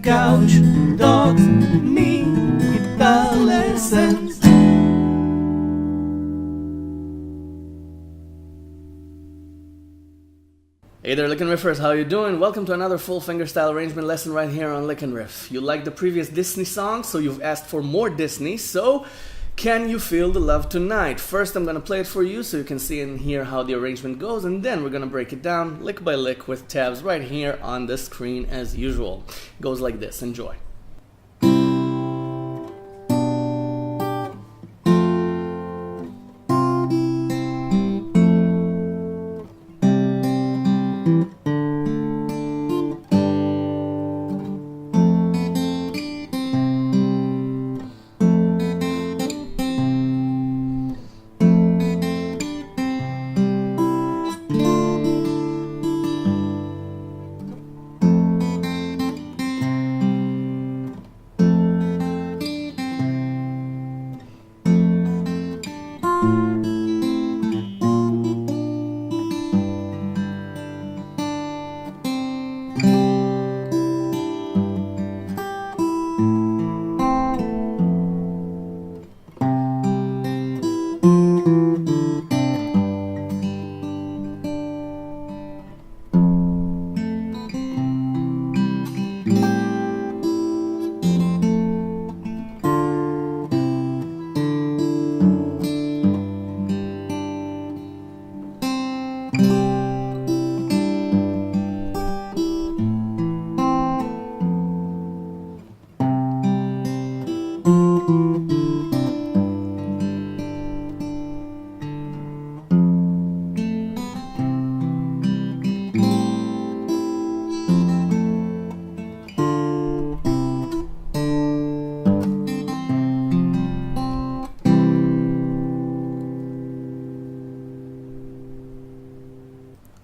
couch, dogs, me, guitar lessons. Hey there, Lick and Riffers, how you doing? Welcome to another full fingerstyle arrangement lesson right here on Lick and Riff. You liked the previous Disney song, so you've asked for more Disney, so can you feel the love tonight? First, I'm going to play it for you so you can see and hear how the arrangement goes, and then we're going to break it down lick by lick with tabs right here on the screen as usual. It goes like this. Enjoy.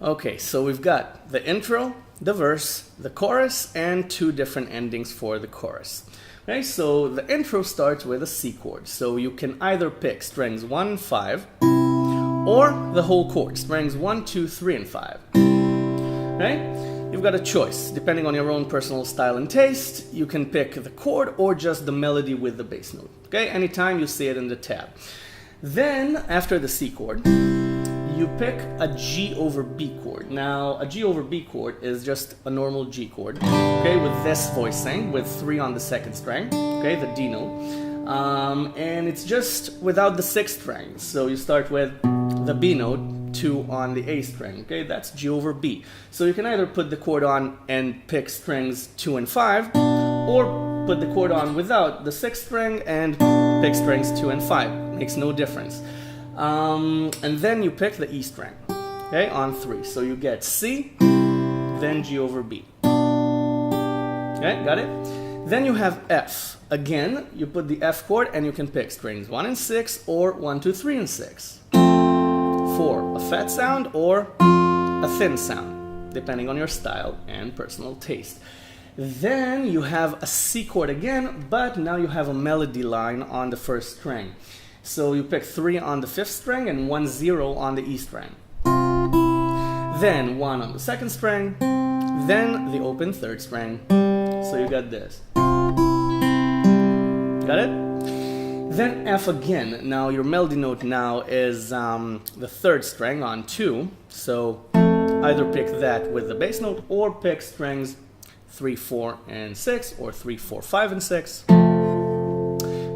Okay, so we've got the intro, the verse, the chorus, and two different endings for the chorus. Okay, so the intro starts with a C chord, so you can either pick strings 1 and 5 or the whole chord, strings 1, 2, 3, and 5. Okay, you've got a choice. Depending on your own personal style and taste, you can pick the chord or just the melody with the bass note. Okay, anytime you see it in the tab. Then, after the C chord, you pick a G over B chord. Now, a G over B chord is just a normal G chord, okay, with this voicing, with 3 on the second string, okay, the D note, and it's just without the 6th string. So you start with the B note, 2 on the A string, okay, that's G over B. So you can either put the chord on and pick strings 2 and 5, or put the chord on without the 6th string and pick strings 2 and 5. Makes no difference. And then you pick the E string, okay, on 3. So you get C, then G over B. Okay, got it? Then you have F. Again, you put the F chord and you can pick strings 1 and 6 or 1, 2, 3, and 6. For a fat sound or a thin sound, depending on your style and personal taste. Then you have a C chord again, but now you have a melody line on the first string. So you pick 3 on the 5th string and 1, 0 on the E string. Then 1 on the 2nd string, then the open 3rd string. So you got this. Got it? Then F again. Now your melody note now is the 3rd string on 2. So either pick that with the bass note or pick strings 3, 4, and 6 or 3, 4, 5, and 6.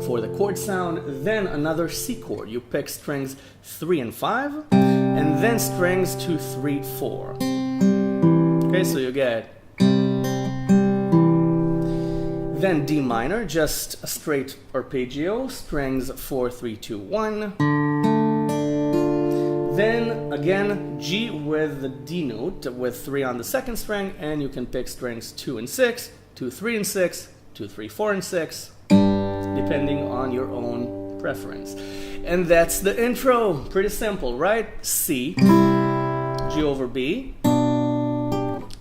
For the chord sound, then another C chord. You pick strings 3 and 5, and then strings 2, 3, 4. Okay, so you get then D minor, just a straight arpeggio, strings 4, 3, 2, 1. Then again G with the D note with 3 on the 2nd string, and you can pick strings 2 and 6, 2, 3, and 6, 2, 3, 4, and 6. Depending on your own preference. And that's the intro. Pretty simple, right? C, G over B,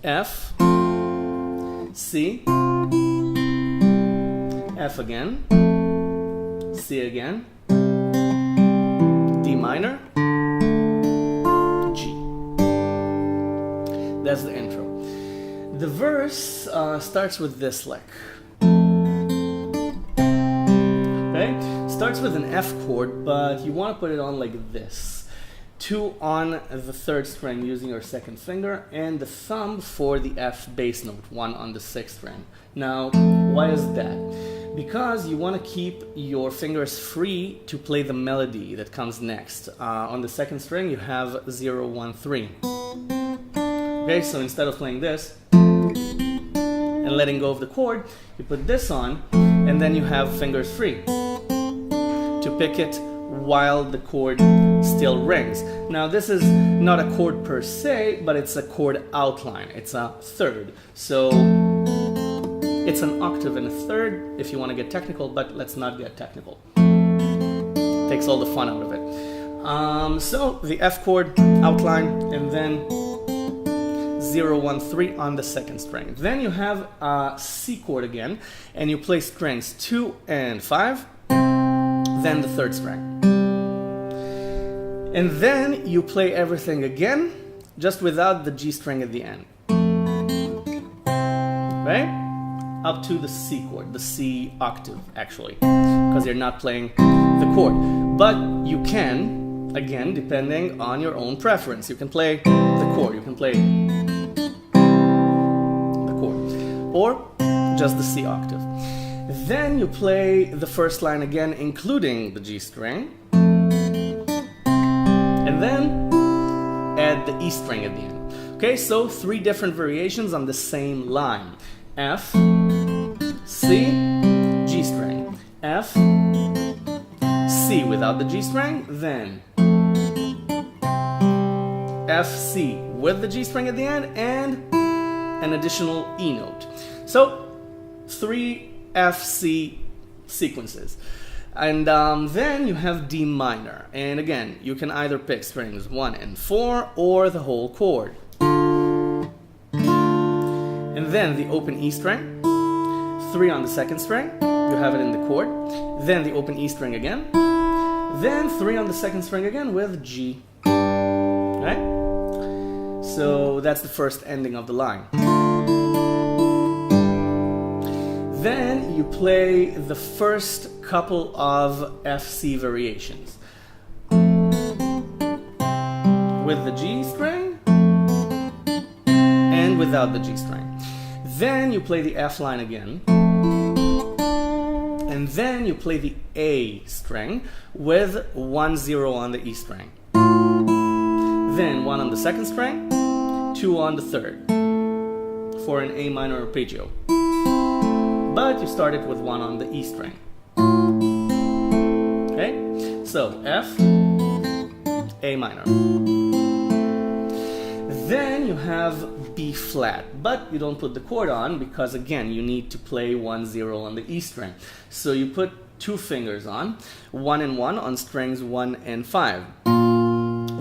F, C, F again, C again, D minor, G. That's the intro. The verse starts with this lick. Okay? Starts with an F chord, but you want to put it on like this. 2 on the 3rd string using your 2nd finger, and the thumb for the F bass note, 1 on the 6th string. Now, why is that? Because you want to keep your fingers free to play the melody that comes next. On the 2nd string, you have 0, 1, 3. Okay, so instead of playing this and letting go of the chord, you put this on, and then you have fingers free to pick it while the chord still rings. Now this is not a chord per se, but it's a chord outline. It's a third. So it's an octave and a third if you want to get technical, but let's not get technical. Takes all the fun out of it. So the F chord outline, and then 0, 1, 3 on the 2nd string. Then you have a C chord again, and you play strings 2 and 5, then the 3rd string. And then you play everything again, just without the G string at the end. Right? Up to the C chord, the C octave actually, because you're not playing the chord. But you can, again, depending on your own preference, you can play the chord, you can play the chord, or just the C octave. Then you play the first line again, including the G string, and then add the E string at the end. Okay, so 3 different variations on the same line. F, C, G string. F, C without the G string, then F, C with the G string at the end, and an additional E note. So 3 F, C sequences. And then you have D minor. And again, you can either pick strings 1 and 4 or the whole chord. And then the open E string, 3 on the 2nd string, you have it in the chord. Then the open E string again. Then 3 on the 2nd string again with G. Right? So that's the first ending of the line. Then you play the first couple of FC variations with the G string and without the G string. Then you play the F line again, and then you play the A string with 1, 0 on the E string. Then 1 on the 2nd string, 2 on the 3rd for an A minor arpeggio. But you start it with 1 on the E string. Okay? So F, A minor. Then you have B flat, but you don't put the chord on because again you need to play 1, 0 on the E string. So you put 2 fingers on, 1 and 1 on strings 1 and 5.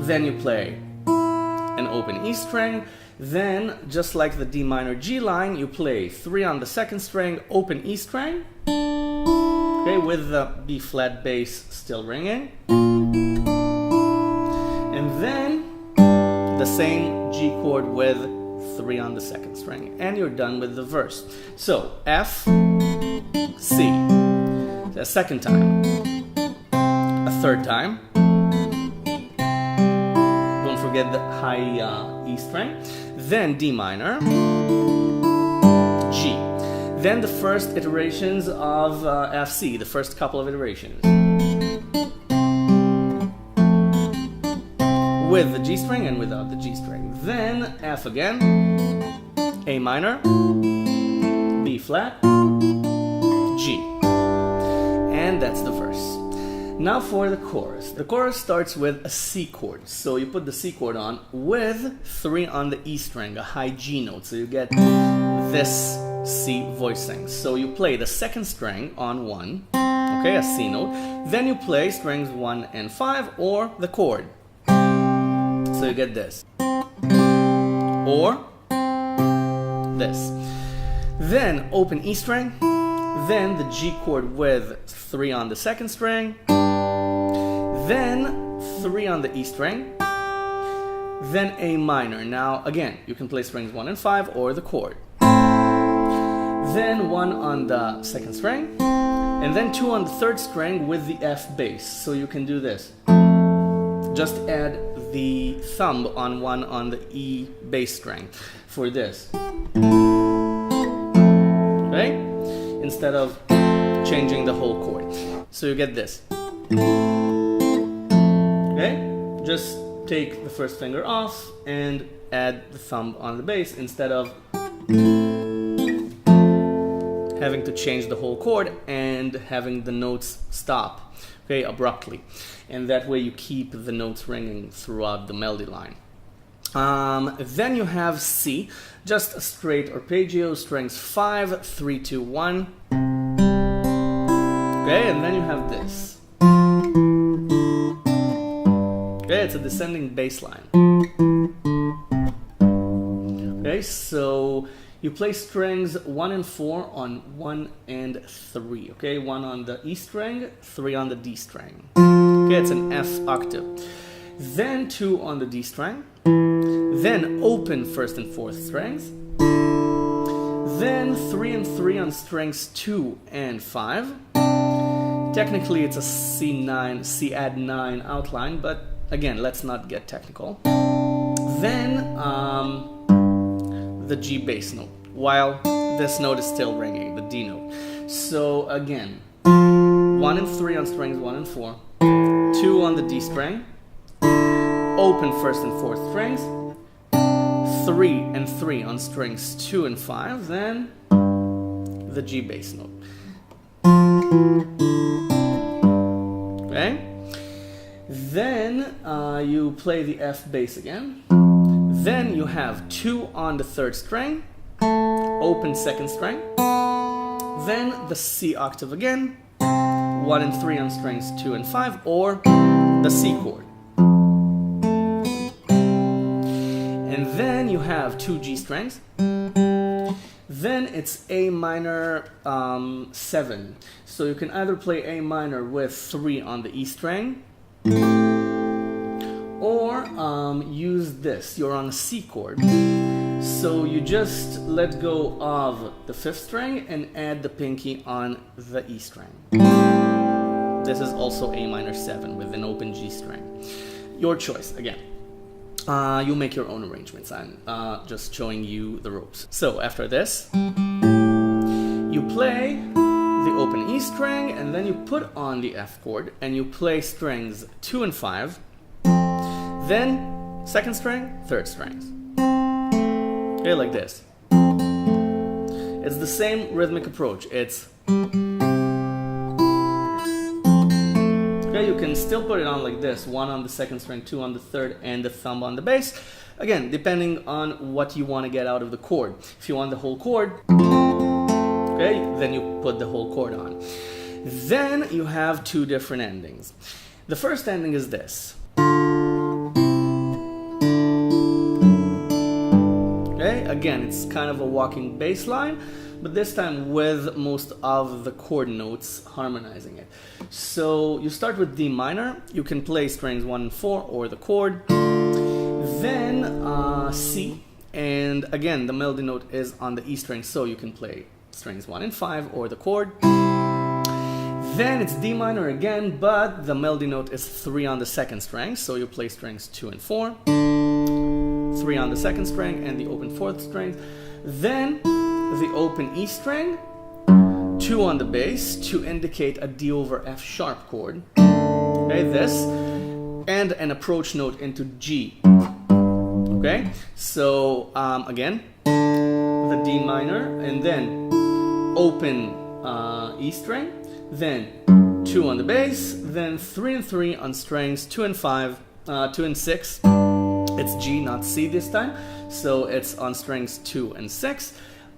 Then you play an open E string. Then, just like the D minor G line, you play 3 on the 2nd string, open E string, okay, with the B flat bass still ringing, and then the same G chord with 3 on the 2nd string, and you're done with the verse. So F, C, a second time, a third time. Don't forget the high E string. Then D minor, G. Then the first iterations of FC, the first couple of iterations. With the G string and without the G string. Then F again, A minor, B flat, G. And that's the verse. Now for the chorus. The chorus starts with a C chord. So you put the C chord on with 3 on the E string, a high G note. So you get this C voicing. So you play the 2nd string on 1, okay, a C note. Then you play strings 1 and 5 or the chord. So you get this. Or this. Then open E string. Then the G chord with 3 on the 2nd string. Then 3 on the E string, then A minor. Now again, you can play strings 1 and 5 or the chord. then 1 on the second string, and then 2 on the third string with the F bass. So you can do this. Just add the thumb on 1 on the E bass string for this. Okay? Instead of changing the whole chord. So you get this. Okay? Just take the first finger off and add the thumb on the bass instead of having to change the whole chord and having the notes stop, okay, abruptly. And that way you keep the notes ringing throughout the melody line. Then you have C, just a straight arpeggio, strings 5, 3, 2, 1. Okay, and then you have this. Okay, it's a descending bass line. Okay, so you play strings 1 and 4 on 1 and 3. Okay, 1 on the E string, 3 on the D string. Okay, it's an F octave. Then 2 on the D string. Then open first and fourth strings. Then 3 and 3 on strings 2 and 5. Technically it's a C9, C add 9 outline, but again, let's not get technical. Then the G bass note, while this note is still ringing, the D note. So again, 1 and 3 on strings 1 and 4, 2 on the D string, open first and fourth strings, 3 and 3 on strings 2 and 5, then the G bass note. Okay? Then you play the F bass again. Then you have 2 on the third string, open second string, then the C octave again, 1 and 3 on strings 2 and 5, or the C chord. And then you have 2 G strings. Then it's A minor 7. So you can either play A minor with 3 on the E string, or use this. You're on a C chord. So you just let go of the 5th string and add the pinky on the E string. This is also A minor 7 with an open G string. Your choice, again. You make your own arrangements. I'm just showing you the ropes. So after this, you play the open E string, and then you put on the F chord, and you play strings 2 and 5, then second string, third strings. Okay, like this. It's the same rhythmic approach. It's okay, you can still put it on like this, 1 on the second string, 2 on the third, and the thumb on the bass. Again, depending on what you want to get out of the chord. If you want the whole chord, okay, then you put the whole chord on. Then you have 2 different endings. The first ending is this. Okay, again, it's kind of a walking bass line, but this time with most of the chord notes harmonizing it. So you start with D minor, you can play strings 1 and 4 or the chord, then C, and again the melody note is on the E string, so you can play strings 1 and 5 or the chord. Then it's D minor again, but the melody note is 3 on the second string, so you play strings 2 and 4, 3 on the second string and the open fourth string. Then the open E string, 2 on the bass to indicate a D over F sharp chord. Okay, this, and an approach note into G. Okay, so again, the D minor, and then open E string, then 2 on the bass, then 3 and 3 on strings 2 and 5, 2 and 6. It's G, not C this time, so it's on strings 2 and 6,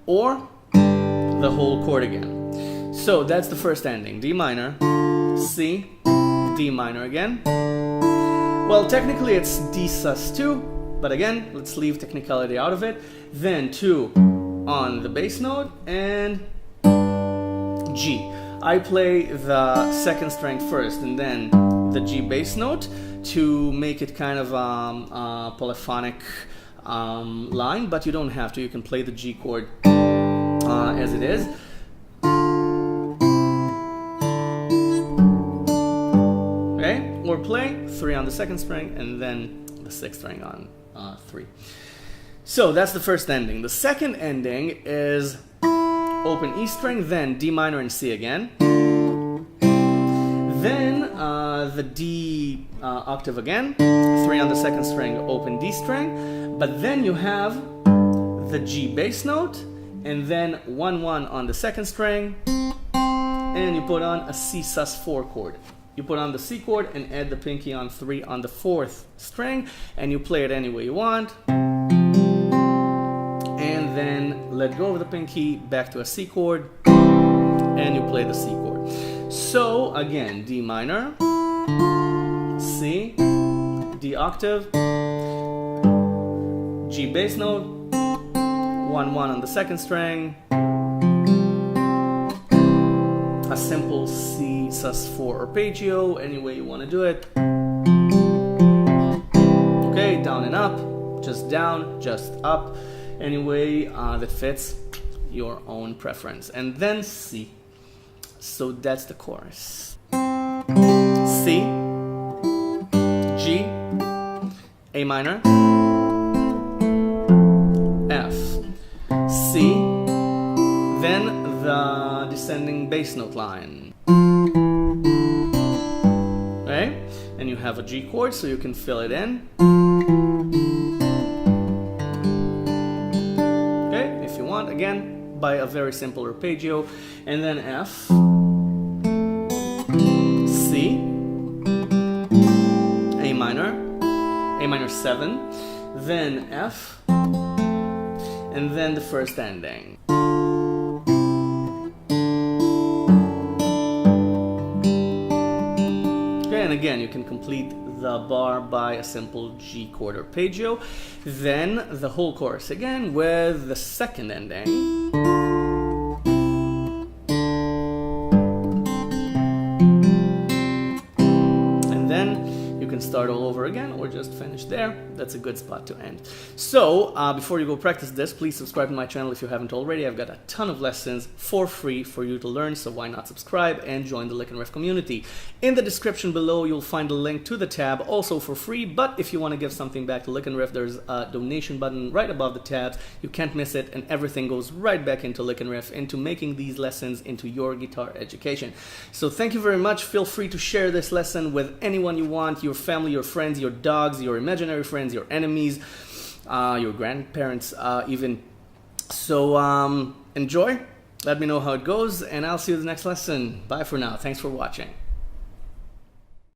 or the whole chord again. So that's the first ending, D minor, C, D minor again. Well, technically it's D sus2, but again, let's leave technicality out of it. Then 2 on the bass note and G. I play the second string first and then the G bass note to make it kind of a polyphonic line, but you don't have to. You can play the G chord as it is. Okay, or play 3 on the 2nd string and then the 6th string on 3. So that's the first ending. The second ending is open E string, then D minor and C again. Then the D octave again, 3 on the 2nd string, open D string. But then you have the G bass note, and then 1-1 on the 2nd string, and you put on a C sus4 chord. You put on the C chord and add the pinky on 3 on the 4th string, and you play it any way you want. And then let go of the pinky, back to a C chord, and you play the C chord. So again, D minor, C, D octave, G bass note, 1-1 on the 2nd string, a simple C sus4 arpeggio, any way you want to do it. Okay, down and up, just down, just up, any way that fits your own preference. And then C. So that's the chorus. C, G, A minor, F, C, then the descending bass note line. Right? And you have a G chord, so you can fill it in. Okay, if you want, again, by a very simple arpeggio. And then F, C, A minor 7, then F, and then the first ending. Okay, and again, you can complete the bar by a simple G chord arpeggio. Then the whole chorus again with the second ending. Start all over again or just finish there. That's a good spot to end. So before you go practice this, please subscribe to my channel if you haven't already. I've got a ton of lessons for free for you to learn, so why not subscribe and join the Lick and Riff community. In the description below you'll find a link to the tab, also for free, but if you want to give something back to Lick and Riff, there's a donation button right above the tabs. You can't miss it, and everything goes right back into Lick and Riff, into making these lessons into your guitar education. So thank you very much. Feel free to share this lesson with anyone you want, your family, your friends, your dogs, your imaginary friends, your enemies, your grandparents even. So enjoy, let me know how it goes, and I'll see you in the next lesson. Bye for now. Thanks for watching.